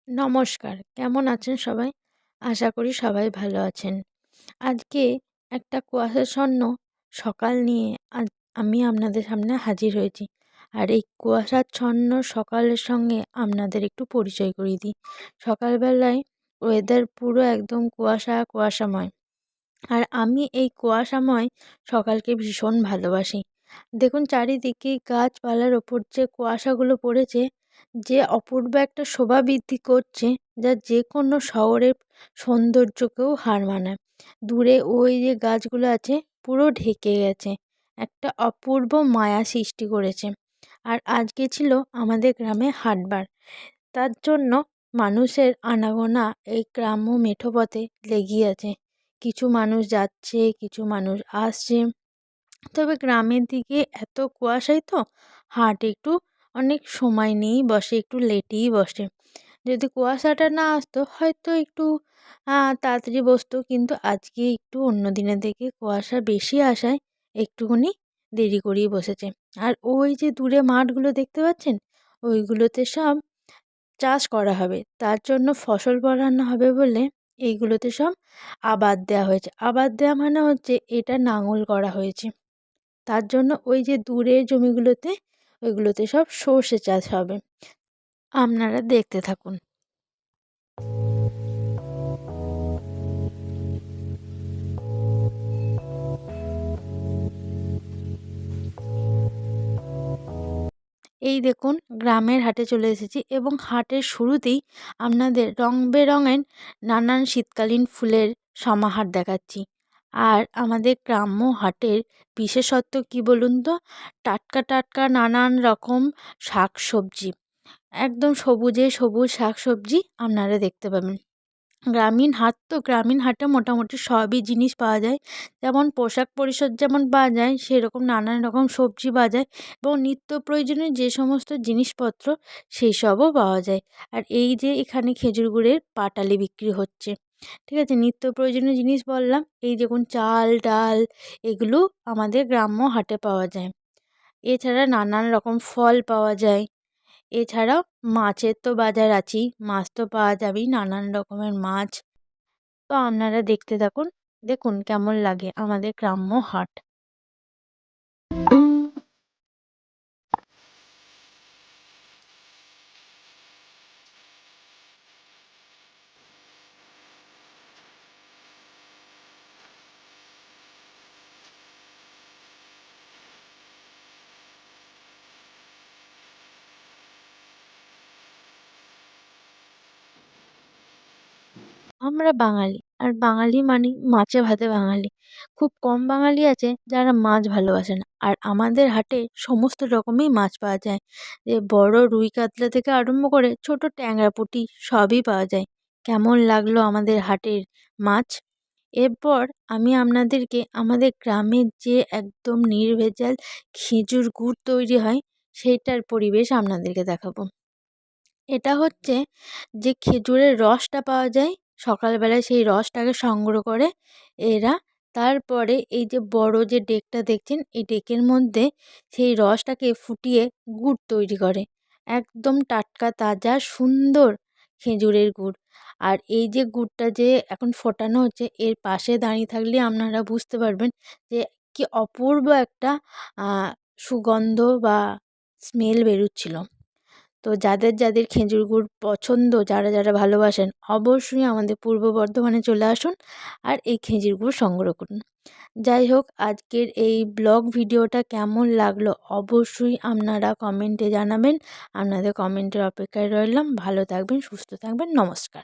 নমস্কার, কেমন আছেন সবাই? আশা করি সবাই ভালো আছেন। আজকে একটা কুয়াশাচ্ছন্ন সকাল নিয়ে আজ আমি আপনাদের সামনে হাজির হয়েছি। আর এই কুয়াশাচ্ছন্ন সকালের সঙ্গে আপনাদের একটু পরিচয় করিয়ে দিই। সকালবেলায় ওয়েদার পুরো একদম কুয়াশা, কুয়াশাময়। আর আমি এই কুয়াশাময় সকালকে ভীষণ ভালোবাসি। দেখুন চারিদিকে গাছপালার ওপর যে কুয়াশাগুলো পড়েছে, যে অপূর্ব একটা শোভা বৃদ্ধি করছে, যা যে কোনো শহরের সৌন্দর্যকেও হার মানায়। দূরে ওই যে গাছগুলো আছে পুরো ঢেকে গেছে, একটা অপূর্ব মায়া সৃষ্টি করেছে। আর আজকে ছিল আমাদের গ্রামে হাটবার, তার জন্য মানুষের আনাগোনা এই গ্রাম্য মেঠো পথে লেগেই আছে। কিছু মানুষ যাচ্ছে, কিছু মানুষ আসছে। তবে গ্রামের দিকে এত কুয়াশায় তো হাট একটু অনেক সময় নিয়েই বসে, একটু লেটেই বসে। যদি কুয়াশাটা না আসতো হয়তো একটু তাড়াতাড়ি বসতো, কিন্তু আজকে একটু অন্য দিনের থেকে কুয়াশা বেশি আসায় একটুখানি দেরি করেই বসেছে। আর ওই যে দূরে মাঠগুলো দেখতে পাচ্ছেন, ওইগুলোতে সব চাষ করা হবে, তার জন্য ফসল ফলানো হবে বলে এইগুলোতে সব আবাদ দেওয়া হয়েছে। আবাদ দেওয়া মানে হচ্ছে এটা লাঙল করা হয়েছে, তার জন্য ওই যে দূরের জমিগুলোতে ওইগুলোতে সব সর্ষে চাষ হবে। আপনারা দেখতে থাকুন। এই দেখুন গ্রামের হাটে চলে এসেছি এবং হাটের শুরুতেই আপনাদের রং বেরঙের নানান শীতকালীন ফুলের সমাহার দেখাচ্ছি। আর আমাদের গ্রাম্য হাটের বিশেষত্ব কি বলুন তো? টাটকা টাটকা নানান রকম শাক সবজি, একদম সবুজে সবুজ শাক সবজি আপনারা দেখতে পাবেন। গ্রামীণ হাট তো, গ্রামীণ হাটে মোটামুটি সবই জিনিস পাওয়া যায়। যেমন পোশাক পরিচ্ছদ যেমন পাওয়া যায়, সেরকম নানান রকম সবজি পাওয়া যায় এবং নিত্য প্রয়োজনীয় যে সমস্ত জিনিসপত্র সেই সবও পাওয়া যায়। আর এই যে এখানে খেজুর গুড়ের পাটালি বিক্রি হচ্ছে, ঠিক আছে? নিত্য প্রয়োজনীয় জিনিস বললাম, এই দেখুন চাল ডাল, এগুলো আমাদের গ্রাম্য হাটে পাওয়া যায়। এছাড়া নানান রকম ফল পাওয়া যায়। এছাড়াও মাছের তো বাজার আছেই, মাছ তো পাওয়া যাবেই, নানান রকমের মাছ। তো আপনারা দেখতে থাকুন, দেখুন কেমন লাগে আমাদের গ্রাম্য হাট। আমরা বাঙালি, আর বাঙালি মানে মাছে ভাতে বাঙালি। খুব কম বাঙালি আছে যারা মাছ ভালোবাসে না। আর আমাদের হাটে সমস্ত রকমই মাছ পাওয়া যায়, যে বড় রুই কাতলা থেকে আরম্ভ করে ছোট ট্যাংরা পুঁটি সবই পাওয়া যায়। কেমন লাগলো আমাদের হাটের মাছ? এরপর আমি আপনাদেরকে আমাদের গ্রামের যে একদম নির্ভেজাল খেজুর গুড় তৈরি হয় সেইটার পরিবেশ আপনাদেরকে দেখাবো। এটা হচ্ছে যে খেজুরের রসটা পাওয়া যায়, সকালবেলায় সেই রসটাকে সংগ্রহ করে এরা, তারপরে এই যে বড় যে ডেকটা দেখছেন, এই ডেকের মধ্যে সেই রসটাকে ফুটিয়ে গুড় তৈরি করে। একদম টাটকা তাজা সুন্দর খেজুরের গুড়। আর এই যে গুড়টা যে এখন ফোটানো হচ্ছে, এর পাশে দাঁড়িয়ে থাকলে আপনারা বুঝতে পারবেন যে কি অপূর্ব একটা সুগন্ধ বা স্মেল বেরোচ্ছিল। তো যাদের যাদের খেজুর গুড় পছন্দ, যারা যারা ভালোবাসেন, অবশ্যই আমাদের পূর্ব বর্ধমানে চলে আসুন আর এই খেজুর গুড় সংগ্রহ করুন। যাই হোক, আজকের এই ব্লগ ভিডিওটা কেমন লাগলো অবশ্যই আপনারা কমেন্টে জানাবেন। আপনাদের কমেন্টের অপেক্ষায় রইলাম। ভালো থাকবেন, সুস্থ থাকবেন, নমস্কার।